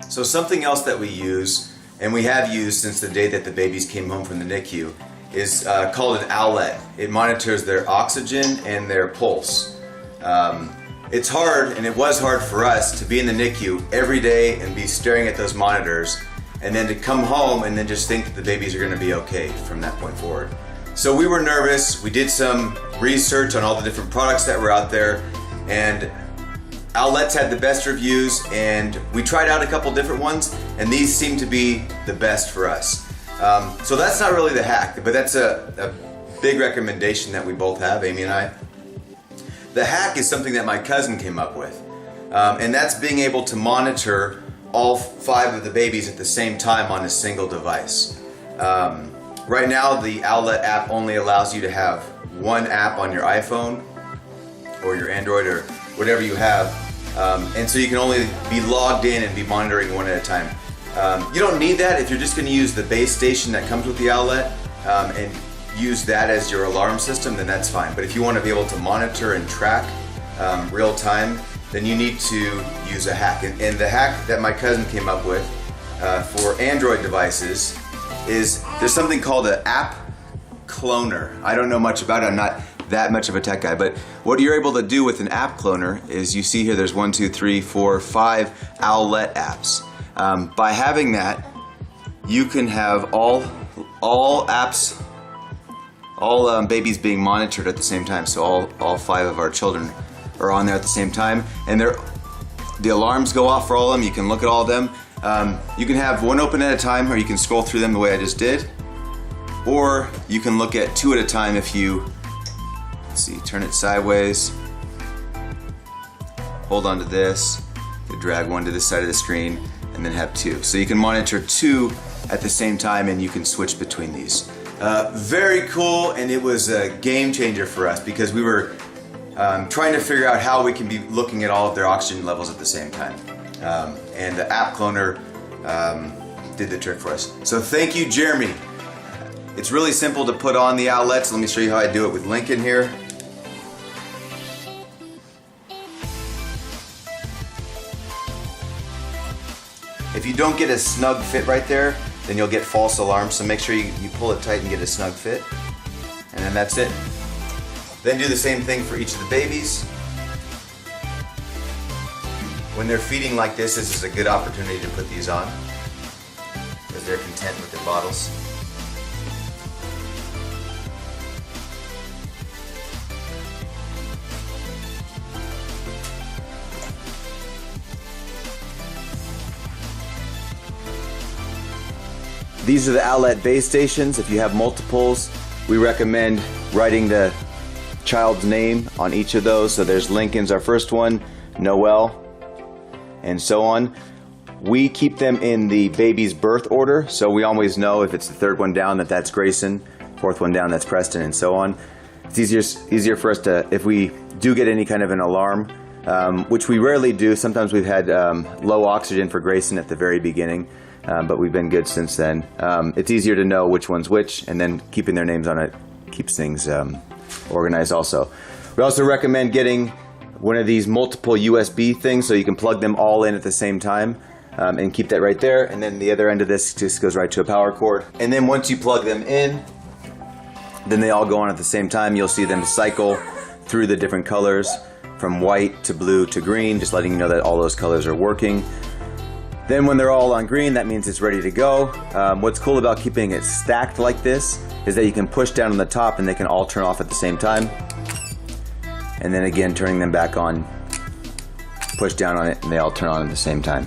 So something else that we use, and we have used since the day that the babies came home from the NICU, is called an Owlet. It monitors their oxygen and their pulse. It's hard, and it was hard for us to be in the NICU every day and be staring at those monitors, and then to come home and then just think that the babies are going to be okay from that point forward. So we were nervous. We did some research on all the different products that were out there, and Owlet's had the best reviews, and we tried out a couple different ones, and these seem to be the best for us. So that's not really the hack, but that's a big recommendation that we both have, Amy and I. The hack is something that my cousin came up with, and that's being able to monitor all 5 of the babies at the same time on a single device. Right now, the Owlet app only allows you to have one app on your iPhone or your Android or whatever you have, and so you can only be logged in and be monitoring one at a time. You don't need that if you're just going to use the base station that comes with the Owlet and use that as your alarm system, then that's fine. But if you want to be able to monitor and track real time, then you need to use a hack. And the hack that my cousin came up with for Android devices is there's something called an app cloner. I don't know much about it. I'm not that much of a tech guy, but what you're able to do with an app cloner is you see here there's 1, 2, 3, 4, 5 Owlet apps. By having that, you can have all apps, all babies being monitored at the same time. So all 5 of our children are on there at the same time, and the alarms go off for all of them. You can look at all of them. You can have one open at a time, or you can scroll through them the way I just did, or you can look at 2 at a time if you, let's see, turn it sideways, hold on to this, drag one to this side of the screen, and then have 2. So you can monitor 2 at the same time, and you can switch between these. Very cool, and it was a game changer for us because we were trying to figure out how we can be looking at all of their oxygen levels at the same time. And the app cloner did the trick for us. So thank you, Jeremy. It's really simple to put on the Owlets. Let me show you how I do it with Lincoln here. If you don't get a snug fit right there, then you'll get false alarms. So make sure you pull it tight and get a snug fit. And then that's it. Then do the same thing for each of the babies. When they're feeding like this is a good opportunity to put these on because they're content with their bottles. These are the Owlet base stations. If you have multiples, we recommend writing the child's name on each of those. So there's Lincoln's our first one, Noel, and so on. We keep them in the baby's birth order, so we always know if it's the 3rd one down that that's Grayson, 4th one down that's Preston, and so on. It's easier for us to, if we do get any kind of an alarm, which we rarely do. Sometimes we've had low oxygen for Grayson at the very beginning. But we've been good since then. It's easier to know which one's which, and then keeping their names on it keeps things organized also. We also recommend getting one of these multiple USB things so you can plug them all in at the same time and keep that right there. And then the other end of this just goes right to a power cord. And then once you plug them in, then they all go on at the same time. You'll see them cycle through the different colors from white to blue to green, just letting you know that all those colors are working. Then when they're all on green, that means it's ready to go. What's cool about keeping it stacked like this is that you can push down on the top and they can all turn off at the same time. And then again, turning them back on, push down on it and they all turn on at the same time.